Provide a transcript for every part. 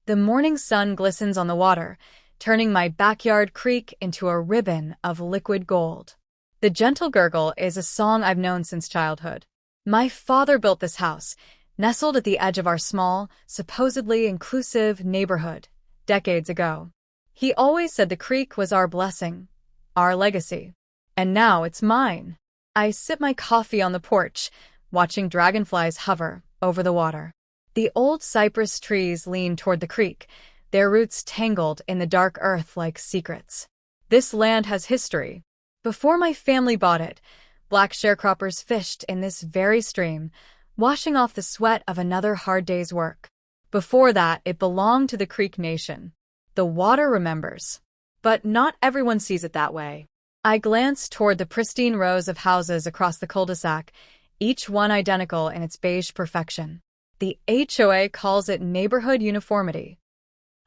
The morning sun glistens on the water, turning my backyard creek into a ribbon of liquid gold. The gentle gurgle is a song I've known since childhood. My father built this house, nestled at the edge of our small, supposedly inclusive neighborhood, decades ago. He always said the creek was our blessing, our legacy. And now it's mine. I sip my coffee on the porch, watching dragonflies hover over the water. The old cypress trees lean toward the creek, their roots tangled in the dark earth like secrets. This land has history. Before my family bought it, black sharecroppers fished in this very stream, washing off the sweat of another hard day's work. Before that, it belonged to the Creek Nation. The water remembers. But not everyone sees it that way. I glance toward the pristine rows of houses across the cul-de-sac, each one identical in its beige perfection. The HOA calls it neighborhood uniformity.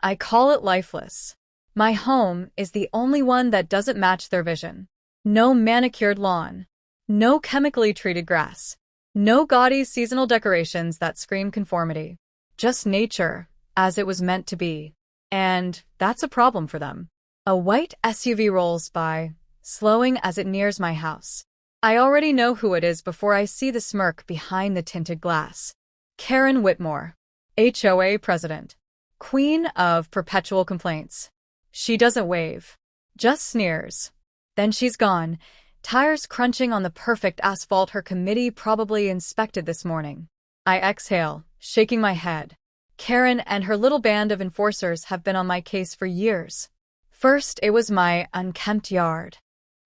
I call it lifeless. My home is the only one that doesn't match their vision. No manicured lawn. No chemically treated grass. No gaudy seasonal decorations that scream conformity. Just nature, as it was meant to be. And that's a problem for them. A white SUV rolls by, slowing as it nears my house. I already know who it is before I see the smirk behind the tinted glass. Karen Whitmore, HOA president. Queen of perpetual complaints. She doesn't wave. Just sneers. Then she's gone, tires crunching on the perfect asphalt her committee probably inspected this morning. I exhale, shaking my head. Karen and her little band of enforcers have been on my case for years. First, it was my unkempt yard.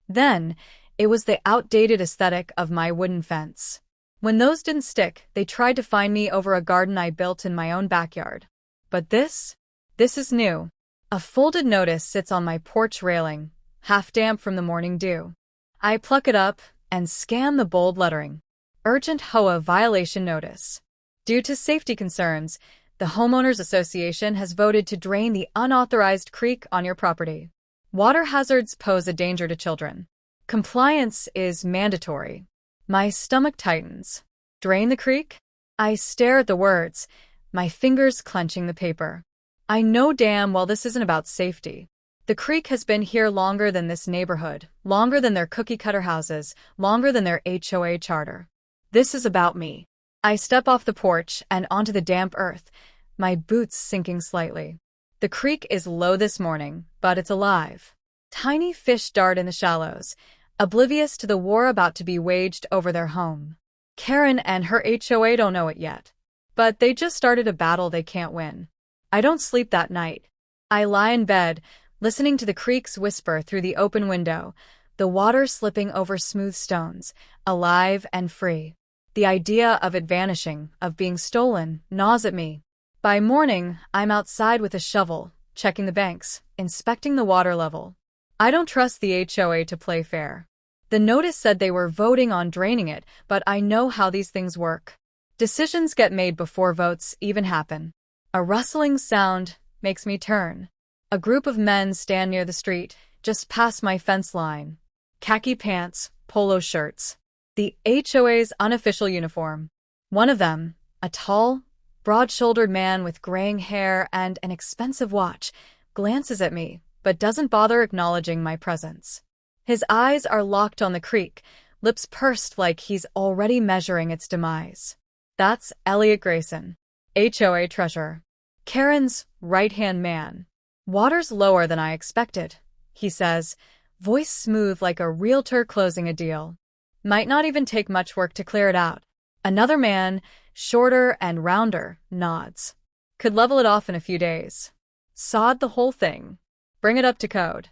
Then, it was the outdated aesthetic of my wooden fence. When those didn't stick, they tried to find me over a garden I built in my own backyard. But this is new. A folded notice sits on my porch railing, half damp from the morning dew. I pluck it up and scan the bold lettering. Urgent HOA violation notice. Due to safety concerns, the Homeowners Association has voted to drain the unauthorized creek on your property. Water hazards pose a danger to children. Compliance is mandatory. My stomach tightens. Drain the creek? I stare at the words, my fingers clenching the paper. I know damn well this isn't about safety. The creek has been here longer than this neighborhood, longer than their cookie-cutter houses, longer than their HOA charter. This is about me. I step off the porch and onto the damp earth, my boots sinking slightly. The creek is low this morning, but it's alive. Tiny fish dart in the shallows, oblivious to the war about to be waged over their home. Karen and her HOA don't know it yet, but they just started a battle they can't win. I don't sleep that night. I lie in bed, listening to the creek's whisper through the open window, the water slipping over smooth stones, alive and free. The idea of it vanishing, of being stolen, gnaws at me. By morning, I'm outside with a shovel, checking the banks, inspecting the water level. I don't trust the HOA to play fair. The notice said they were voting on draining it, but I know how these things work. Decisions get made before votes even happen. A rustling sound makes me turn. A group of men stand near the street, just past my fence line. Khaki pants, polo shirts. The HOA's unofficial uniform. One of them, a tall, broad-shouldered man with graying hair and an expensive watch, glances at me, but doesn't bother acknowledging my presence. His eyes are locked on the creek, lips pursed like he's already measuring its demise. That's Elliot Grayson, HOA treasurer. Karen's right-hand man. Water's lower than I expected, he says, voice smooth like a realtor closing a deal. Might not even take much work to clear it out. Another man, shorter and rounder, nods. Could level it off in a few days. Sod the whole thing. Bring it up to code.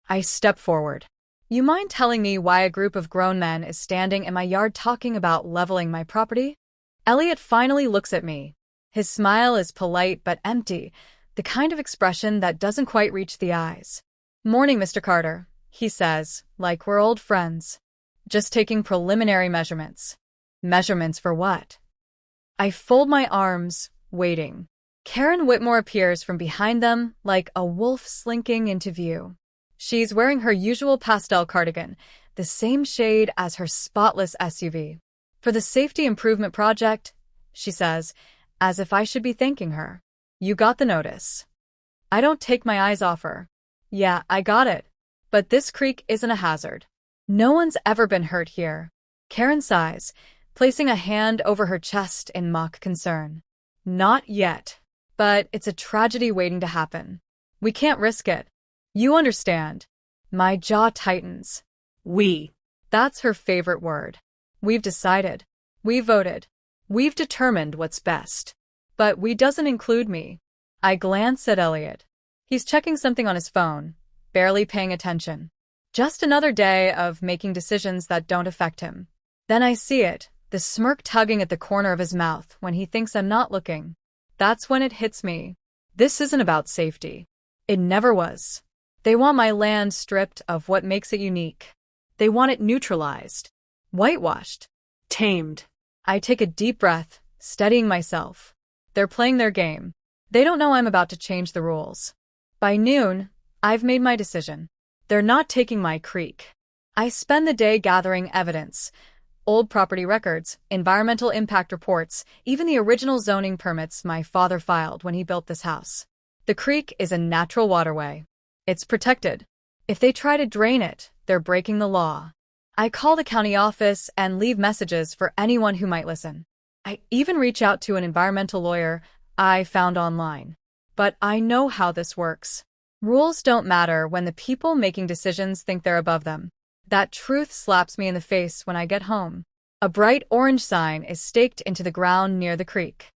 I step forward. You mind telling me why a group of grown men is standing in my yard talking about leveling my property? Elliot finally looks at me. His smile is polite but empty, the kind of expression that doesn't quite reach the eyes. Morning, Mr. Carter, he says, like we're old friends. Just taking preliminary measurements. Measurements for what? I fold my arms, waiting. Karen Whitmore appears from behind them like a wolf slinking into view. She's wearing her usual pastel cardigan, the same shade as her spotless SUV. For the safety improvement project, she says, as if I should be thanking her. You got the notice. I don't take my eyes off her. Yeah, I got it. But this creek isn't a hazard. No one's ever been hurt here. Karen sighs, placing a hand over her chest in mock concern. Not yet. But it's a tragedy waiting to happen. We can't risk it. You understand. My jaw tightens. We. That's her favorite word. We've decided. We voted. We've determined what's best. But we doesn't include me. I glance at Elliot. He's checking something on his phone, barely paying attention. Just another day of making decisions that don't affect him. Then I see it, the smirk tugging at the corner of his mouth when he thinks I'm not looking. That's when it hits me. This isn't about safety. It never was. They want my land stripped of what makes it unique. They want it neutralized, whitewashed, tamed. I take a deep breath, steadying myself. They're playing their game. They don't know I'm about to change the rules. By noon, I've made my decision. They're not taking my creek. I spend the day gathering evidence. Old property records, environmental impact reports, even the original zoning permits my father filed when he built this house. The creek is a natural waterway. It's protected. If they try to drain it, they're breaking the law. I call the county office and leave messages for anyone who might listen. I even reach out to an environmental lawyer I found online. But I know how this works. Rules don't matter when the people making decisions think they're above them. That truth slaps me in the face when I get home. A bright orange sign is staked into the ground near the creek.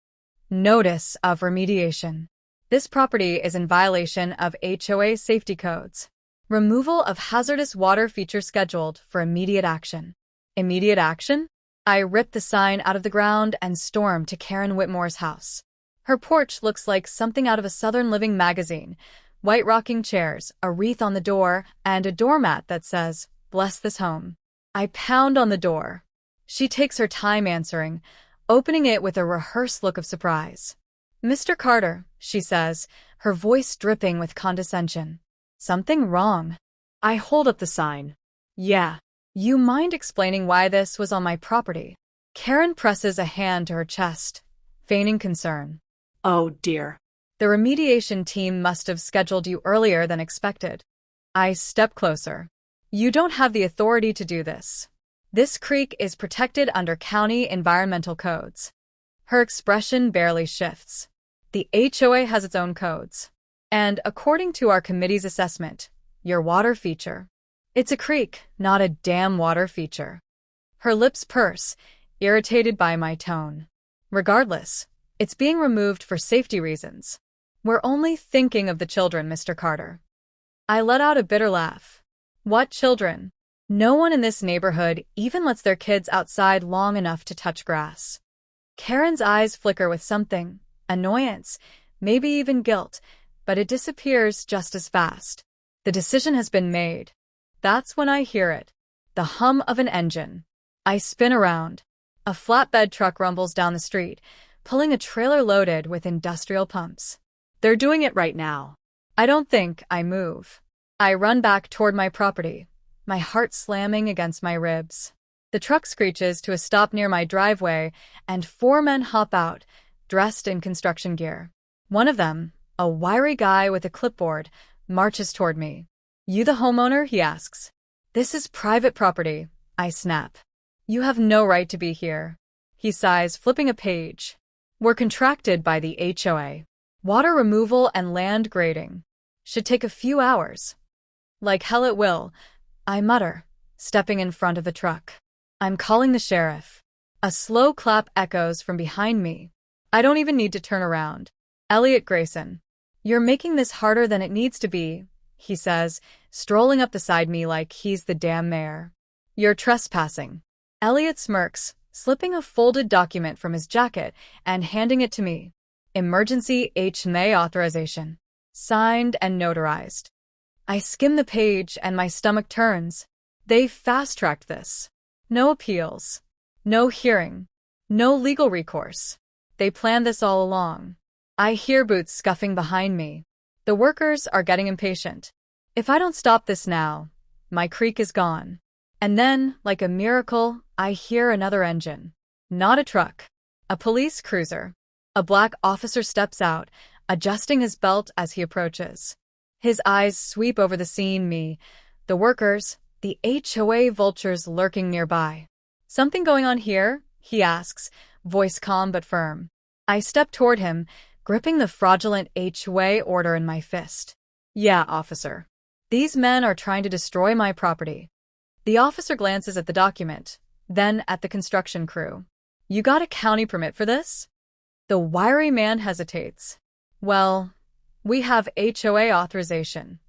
Notice of remediation. This property is in violation of HOA safety codes. Removal of hazardous water feature scheduled for immediate action. Immediate action? I rip the sign out of the ground and storm to Karen Whitmore's house. Her porch looks like something out of a Southern Living magazine. White rocking chairs, a wreath on the door, and a doormat that says, "Bless this home." I pound on the door. She takes her time answering, opening it with a rehearsed look of surprise. "Mr. Carter," she says, her voice dripping with condescension. "Something wrong?" I hold up the sign. "Yeah. You mind explaining why this was on my property?" Karen presses a hand to her chest, feigning concern. "Oh dear. The remediation team must have scheduled you earlier than expected." I step closer. "You don't have the authority to do this. This creek is protected under county environmental codes." Her expression barely shifts. The HOA has its own codes. And according to our committee's assessment, your water feature. It's a creek, not a damn water feature. Her lips purse, irritated by my tone. Regardless, it's being removed for safety reasons. We're only thinking of the children, Mr. Carter. I let out a bitter laugh. What children? No one in this neighborhood even lets their kids outside long enough to touch grass. Karen's eyes flicker with something, annoyance, maybe even guilt, but it disappears just as fast. The decision has been made. That's when I hear it. The hum of an engine. I spin around. A flatbed truck rumbles down the street, pulling a trailer loaded with industrial pumps. They're doing it right now. I don't think I move. I run back toward my property, my heart slamming against my ribs. The truck screeches to a stop near my driveway, and 4 men hop out, dressed in construction gear. One of them, a wiry guy with a clipboard, marches toward me. "You the homeowner?" he asks. "This is private property," I snap. "You have no right to be here." He sighs, flipping a page. "We're contracted by the HOA. Water removal and land grading. Should take a few hours." "Like hell it will," I mutter, stepping in front of the truck. "I'm calling the sheriff." A slow clap echoes from behind me. I don't even need to turn around. "Elliot Grayson, you're making this harder than it needs to be," he says, strolling up beside me like he's the damn mayor. "You're trespassing." Elliot smirks, slipping a folded document from his jacket and handing it to me. Emergency HMA authorization. Signed and notarized. I skim the page and my stomach turns. They fast-tracked this. No appeals. No hearing. No legal recourse. They planned this all along. I hear boots scuffing behind me. The workers are getting impatient. If I don't stop this now, my creek is gone. And then, like a miracle, I hear another engine. Not a truck. A police cruiser. A black officer steps out, adjusting his belt as he approaches. His eyes sweep over the scene, me, the workers, the HOA vultures lurking nearby. "Something going on here?" he asks, voice calm but firm. I step toward him, gripping the fraudulent HOA order in my fist. "Yeah, officer. These men are trying to destroy my property." The officer glances at the document, then at the construction crew. "You got a county permit for this?" The wiry man hesitates. "Well, we have HOA authorization."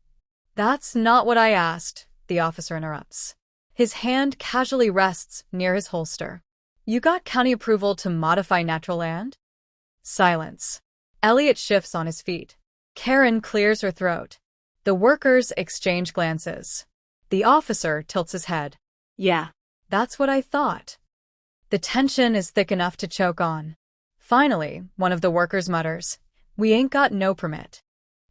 "That's not what I asked," the officer interrupts. His hand casually rests near his holster. "You got county approval to modify natural land?" Silence. Elliot shifts on his feet. Karen clears her throat. The workers exchange glances. The officer tilts his head. "Yeah, that's what I thought." The tension is thick enough to choke on. Finally, one of the workers mutters, "We ain't got no permit."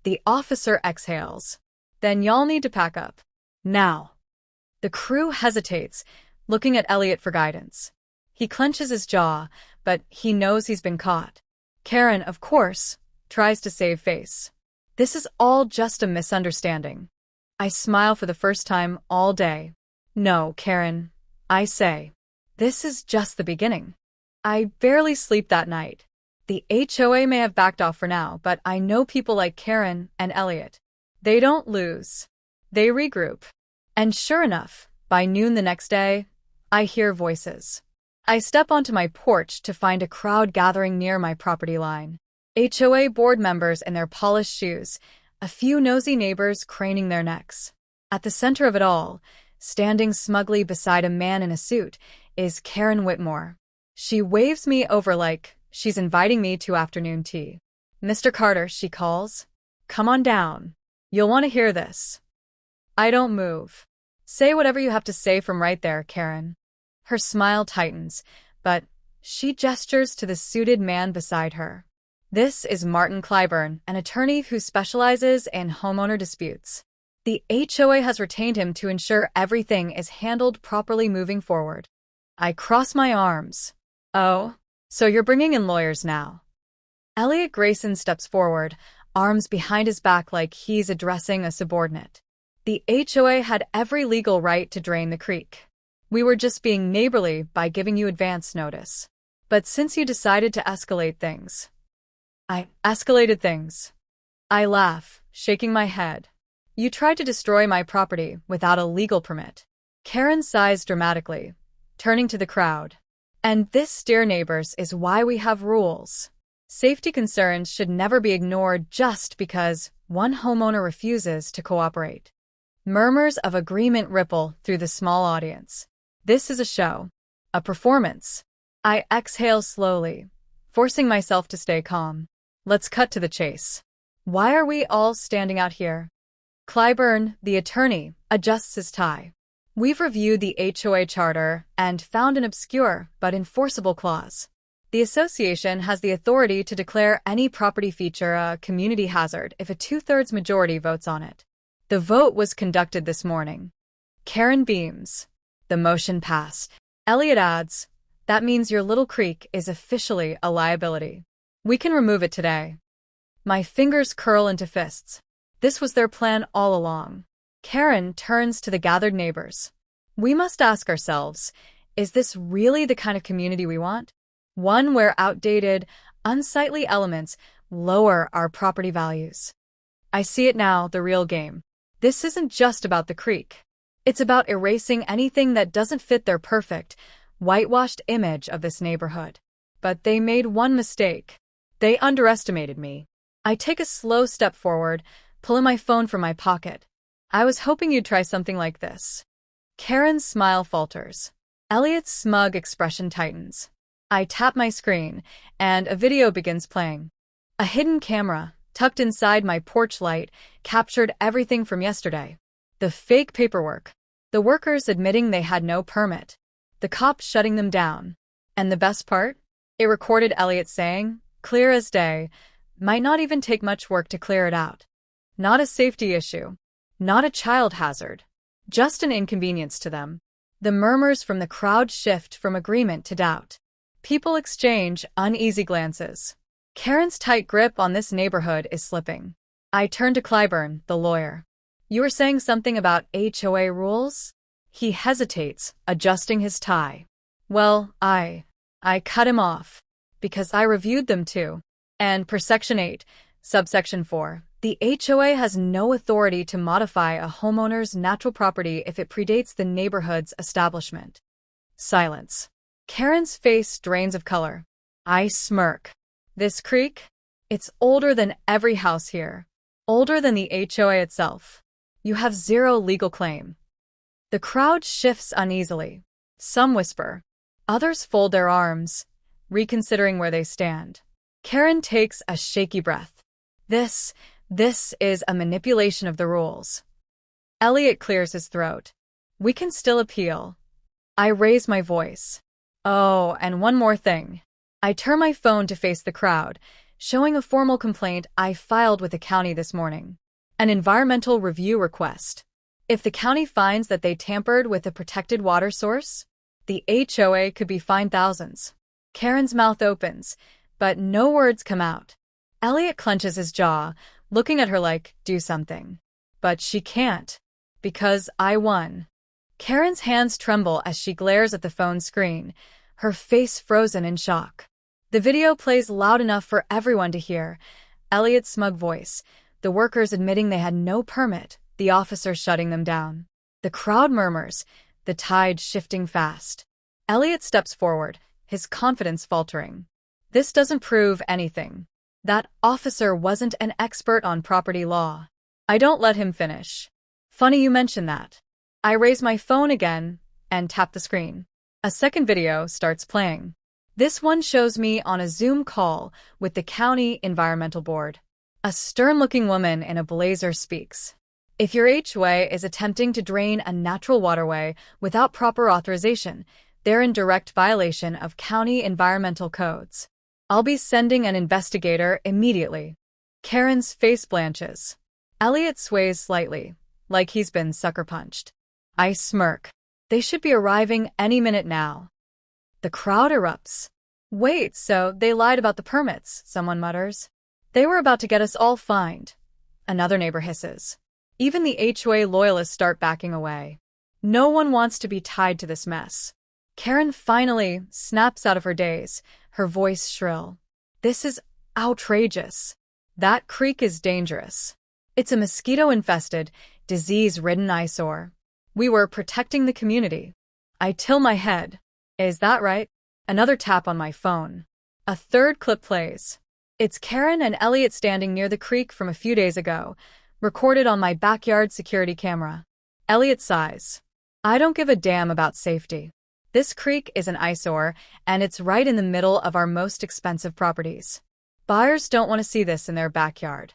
The officer exhales. "Then y'all need to pack up. Now." The crew hesitates, looking at Elliot for guidance. He clenches his jaw, but he knows he's been caught. Karen, of course, tries to save face. "This is all just a misunderstanding." I smile for the first time all day. "No, Karen," I say. "This is just the beginning." I barely sleep that night. The HOA may have backed off for now, but I know people like Karen and Elliot. They don't lose. They regroup. And sure enough, by noon the next day, I hear voices. I step onto my porch to find a crowd gathering near my property line. HOA board members in their polished shoes, a few nosy neighbors craning their necks. At the center of it all, standing smugly beside a man in a suit, is Karen Whitmore. She waves me over like she's inviting me to afternoon tea. "Mr. Carter," she calls. "Come on down. You'll want to hear this." I don't move. "Say whatever you have to say from right there, Karen." Her smile tightens, but she gestures to the suited man beside her. This is Martin Clyburn, an attorney who specializes in homeowner disputes. The HOA has retained him to ensure everything is handled properly moving forward. I cross my arms. "Oh, so you're bringing in lawyers now?" Elliot Grayson steps forward, arms behind his back like he's addressing a subordinate. "The HOA had every legal right to drain the creek. We were just being neighborly by giving you advance notice. But since you decided to escalate things..." I escalated things. I laugh, shaking my head. "You tried to destroy my property without a legal permit." Karen sighs dramatically, turning to the crowd. "And this, dear neighbors, is why we have rules. Safety concerns should never be ignored just because one homeowner refuses to cooperate." Murmurs of agreement ripple through the small audience. This is a show, a performance. I exhale slowly, forcing myself to stay calm. Let's cut to the chase. Why are we all standing out here? Clyburn, the attorney, adjusts his tie. "We've reviewed the HOA charter and found an obscure but enforceable clause. The association has the authority to declare any property feature a community hazard if a 2/3 majority votes on it. The vote was conducted this morning." Karen beams. "The motion passed." Elliot adds, "That means your little creek is officially a liability. We can remove it today." My fingers curl into fists. This was their plan all along. Karen turns to the gathered neighbors. "We must ask ourselves, is this really the kind of community we want? One where outdated, unsightly elements lower our property values?" I see it now, the real game. This isn't just about the creek. It's about erasing anything that doesn't fit their perfect, whitewashed image of this neighborhood. But they made one mistake. They underestimated me. I take a slow step forward, pulling my phone from my pocket. "I was hoping you'd try something like this." Karen's smile falters. Elliot's smug expression tightens. I tap my screen, and a video begins playing. A hidden camera, tucked inside my porch light, captured everything from yesterday. The fake paperwork. The workers admitting they had no permit. The cops shutting them down. And the best part? It recorded Elliot saying, clear as day, might not even take much work to clear it out. Not a safety issue. Not a child hazard. Just an inconvenience to them. The murmurs from the crowd shift from agreement to doubt. People exchange uneasy glances. Karen's tight grip on this neighborhood is slipping. I turn to Clyburn, the lawyer. You were saying something about HOA rules? He hesitates, adjusting his tie. Well, I cut him off. Because I reviewed them too. And per Section 8, subsection 4, the HOA has no authority to modify a homeowner's natural property if it predates the neighborhood's establishment. Silence. Karen's face drains of color. I smirk. This creek? It's older than every house here. Older than the HOA itself. You have zero legal claim. The crowd shifts uneasily. Some whisper. Others fold their arms, reconsidering where they stand. Karen takes a shaky breath. This is a manipulation of the rules. Elliot clears his throat. We can still appeal. I raise my voice. Oh, and one more thing. I turn my phone to face the crowd, showing a formal complaint I filed with the county this morning. An environmental review request. If the county finds that they tampered with a protected water source, the HOA could be fined thousands. Karen's mouth opens, but no words come out. Elliot clenches his jaw, looking at her like, do something. But she can't. Because I won. Karen's hands tremble as she glares at the phone screen, her face frozen in shock. The video plays loud enough for everyone to hear. Elliot's smug voice, the workers admitting they had no permit, the officers shutting them down. The crowd murmurs, the tide shifting fast. Elliot steps forward, his confidence faltering. This doesn't prove anything. That officer wasn't an expert on property law. I don't let him finish. Funny you mention that. I raise my phone again and tap the screen. A second video starts playing. This one shows me on a Zoom call with the county environmental board. A stern-looking woman in a blazer speaks. If your HOA is attempting to drain a natural waterway without proper authorization, they're in direct violation of county environmental codes. I'll be sending an investigator immediately. Karen's face blanches. Elliot sways slightly, like he's been sucker-punched. I smirk. They should be arriving any minute now. The crowd erupts. Wait, so they lied about the permits, someone mutters. They were about to get us all fined. Another neighbor hisses. Even the HOA loyalists start backing away. No one wants to be tied to this mess. Karen finally snaps out of her daze, her voice shrill. This is outrageous. That creek is dangerous. It's a mosquito-infested, disease-ridden eyesore. We were protecting the community. I tilt my head. Is that right? Another tap on my phone. A third clip plays. It's Karen and Elliot standing near the creek from a few days ago, recorded on my backyard security camera. Elliot sighs. I don't give a damn about safety. This creek is an eyesore, and it's right in the middle of our most expensive properties. Buyers don't want to see this in their backyard.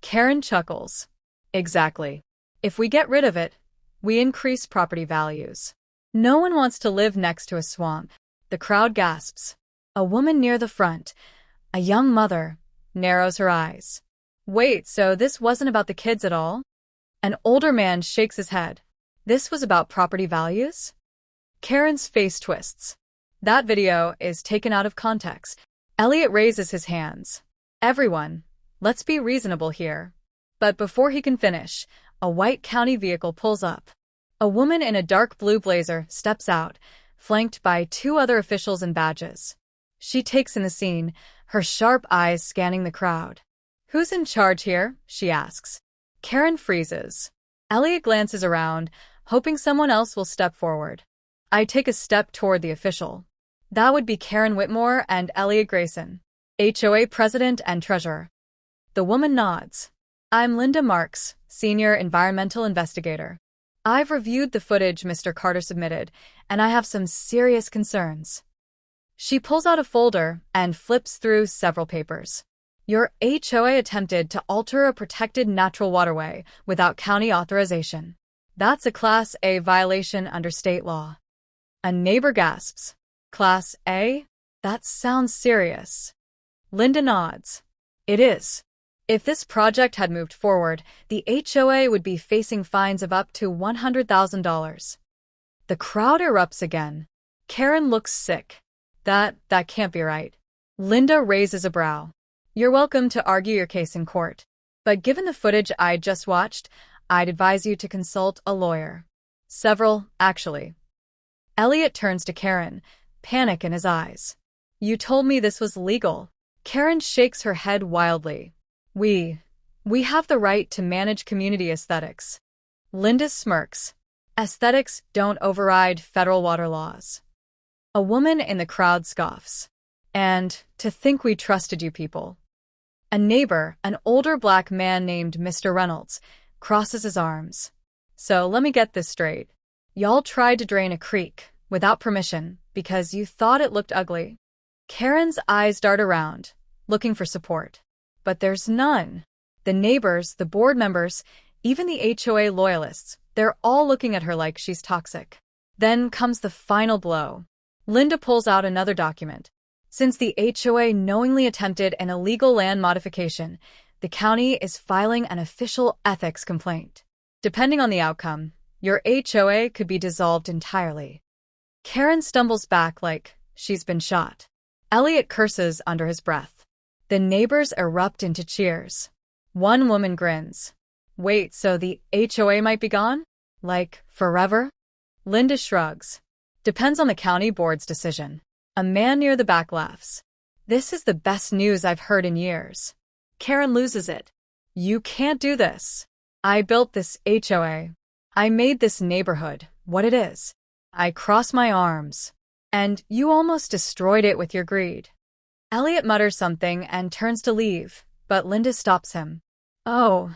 Karen chuckles. Exactly. If we get rid of it, we increase property values. No one wants to live next to a swamp. The crowd gasps. A woman near the front, a young mother, narrows her eyes. Wait, so this wasn't about the kids at all? An older man shakes his head. This was about property values? Karen's face twists. That video is taken out of context. Elliot raises his hands. Everyone, let's be reasonable here. But before he can finish, a white county vehicle pulls up. A woman in a dark blue blazer steps out, flanked by two other officials in badges. She takes in the scene, her sharp eyes scanning the crowd. Who's in charge here? She asks. Karen freezes. Elliot glances around, hoping someone else will step forward. I take a step toward the official. That would be Karen Whitmore and Elliot Grayson, HOA president and treasurer. The woman nods. I'm Linda Marks, senior environmental investigator. I've reviewed the footage Mr. Carter submitted, and I have some serious concerns. She pulls out a folder and flips through several papers. Your HOA attempted to alter a protected natural waterway without county authorization. That's a Class A violation under state law. A neighbor gasps. Class A? That sounds serious. Linda nods. It is. If this project had moved forward, the HOA would be facing fines of up to $100,000. The crowd erupts again. Karen looks sick. That can't be right. Linda raises a brow. You're welcome to argue your case in court. But given the footage I just watched, I'd advise you to consult a lawyer. Several, actually. Elliot turns to Karen, panic in his eyes. You told me this was legal. Karen shakes her head wildly. We have the right to manage community aesthetics. Linda smirks. Aesthetics don't override federal water laws. A woman in the crowd scoffs. And to think we trusted you people. A neighbor, an older black man named Mr. Reynolds, crosses his arms. So let me get this straight. Y'all tried to drain a creek, without permission, because you thought it looked ugly. Karen's eyes dart around, looking for support. But there's none. The neighbors, the board members, even the HOA loyalists, they're all looking at her like she's toxic. Then comes the final blow. Linda pulls out another document. Since the HOA knowingly attempted an illegal land modification, the county is filing an official ethics complaint. Depending on the outcome, your HOA could be dissolved entirely. Karen stumbles back like she's been shot. Elliot curses under his breath. The neighbors erupt into cheers. One woman grins. Wait, so the HOA might be gone? Like, forever? Linda shrugs. Depends on the county board's decision. A man near the back laughs. This is the best news I've heard in years. Karen loses it. You can't do this. I built this HOA. I made this neighborhood what it is. I cross my arms. And you almost destroyed it with your greed. Elliot mutters something and turns to leave, but Linda stops him. Oh,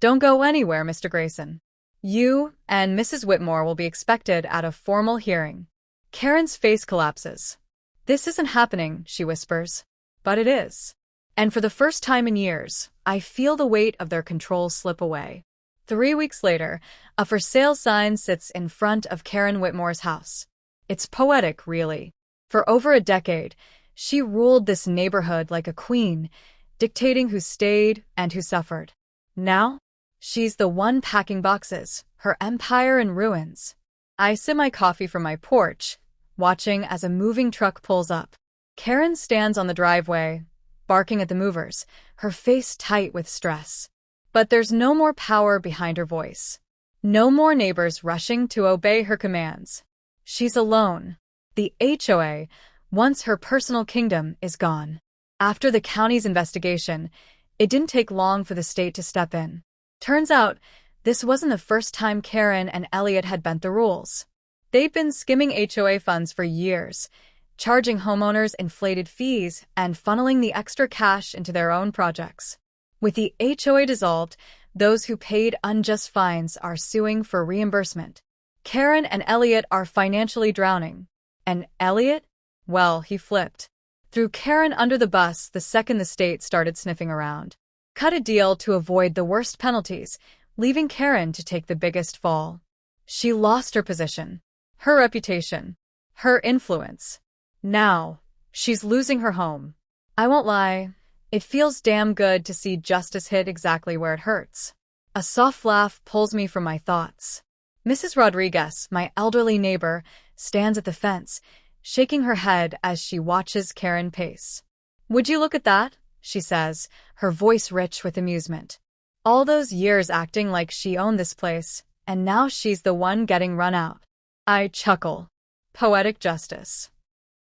don't go anywhere, Mr. Grayson. You and Mrs. Whitmore will be expected at a formal hearing. Karen's face collapses. This isn't happening, she whispers. But it is. And for the first time in years, I feel the weight of their control slip away. 3 weeks later, a for sale sign sits in front of Karen Whitmore's house. It's poetic, really. For over a decade, she ruled this neighborhood like a queen, dictating who stayed and who suffered. Now, she's the one packing boxes, her empire in ruins. I sip my coffee from my porch, watching as a moving truck pulls up. Karen stands on the driveway, barking at the movers, her face tight with stress. But there's no more power behind her voice. No more neighbors rushing to obey her commands. She's alone. The HOA, once her personal kingdom, is gone. After the county's investigation, it didn't take long for the state to step in. Turns out, this wasn't the first time Karen and Elliot had bent the rules. They'd been skimming HOA funds for years, charging homeowners inflated fees and funneling the extra cash into their own projects. With the HOA dissolved, those who paid unjust fines are suing for reimbursement. Karen and Elliot are financially drowning. And Elliot? Well, he flipped. Threw Karen under the bus the second the state started sniffing around. Cut a deal to avoid the worst penalties, leaving Karen to take the biggest fall. She lost her position, her reputation, her influence. Now, she's losing her home. I won't lie, it feels damn good to see justice hit exactly where it hurts. A soft laugh pulls me from my thoughts. Mrs. Rodriguez, my elderly neighbor, stands at the fence, shaking her head as she watches Karen pace. Would you look at that? She says, her voice rich with amusement. All those years acting like she owned this place, and now she's the one getting run out. I chuckle. Poetic justice.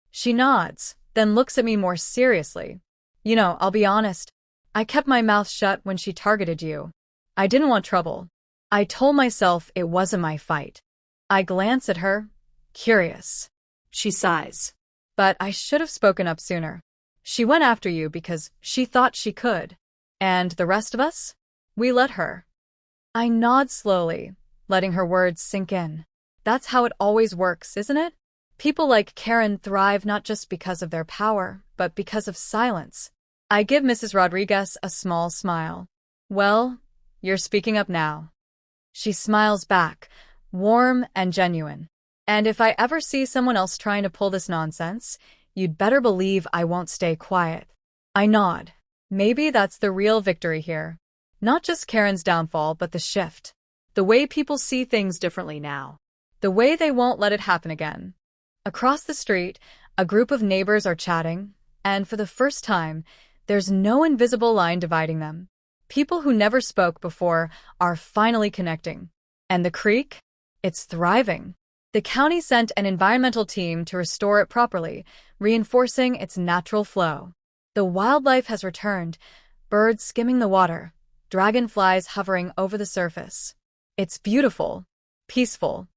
She nods, then looks at me more seriously. You know, I'll be honest. I kept my mouth shut when she targeted you. I didn't want trouble. I told myself it wasn't my fight. I glance at her, curious. She sighs. But I should have spoken up sooner. She went after you because she thought she could. And the rest of us? We let her. I nod slowly, letting her words sink in. That's how it always works, isn't it? People like Karen thrive not just because of their power, but because of silence. I give Mrs. Rodriguez a small smile. Well, you're speaking up now. She smiles back, warm and genuine. And if I ever see someone else trying to pull this nonsense, you'd better believe I won't stay quiet. I nod. Maybe that's the real victory here. Not just Karen's downfall, but the shift. The way people see things differently now. The way they won't let it happen again. Across the street, a group of neighbors are chatting, and for the first time, There's no invisible line dividing them. People who never spoke before are finally connecting. And the creek? It's thriving. The county sent an environmental team to restore it properly, reinforcing its natural flow. The wildlife has returned, birds skimming the water, dragonflies hovering over the surface. It's beautiful, peaceful.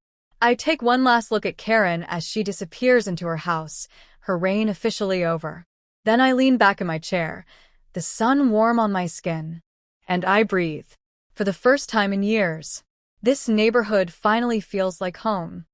I take one last look at Karen as she disappears into her house, her reign officially over. Then I lean back in my chair, the sun warm on my skin, and I breathe. For the first time in years, this neighborhood finally feels like home.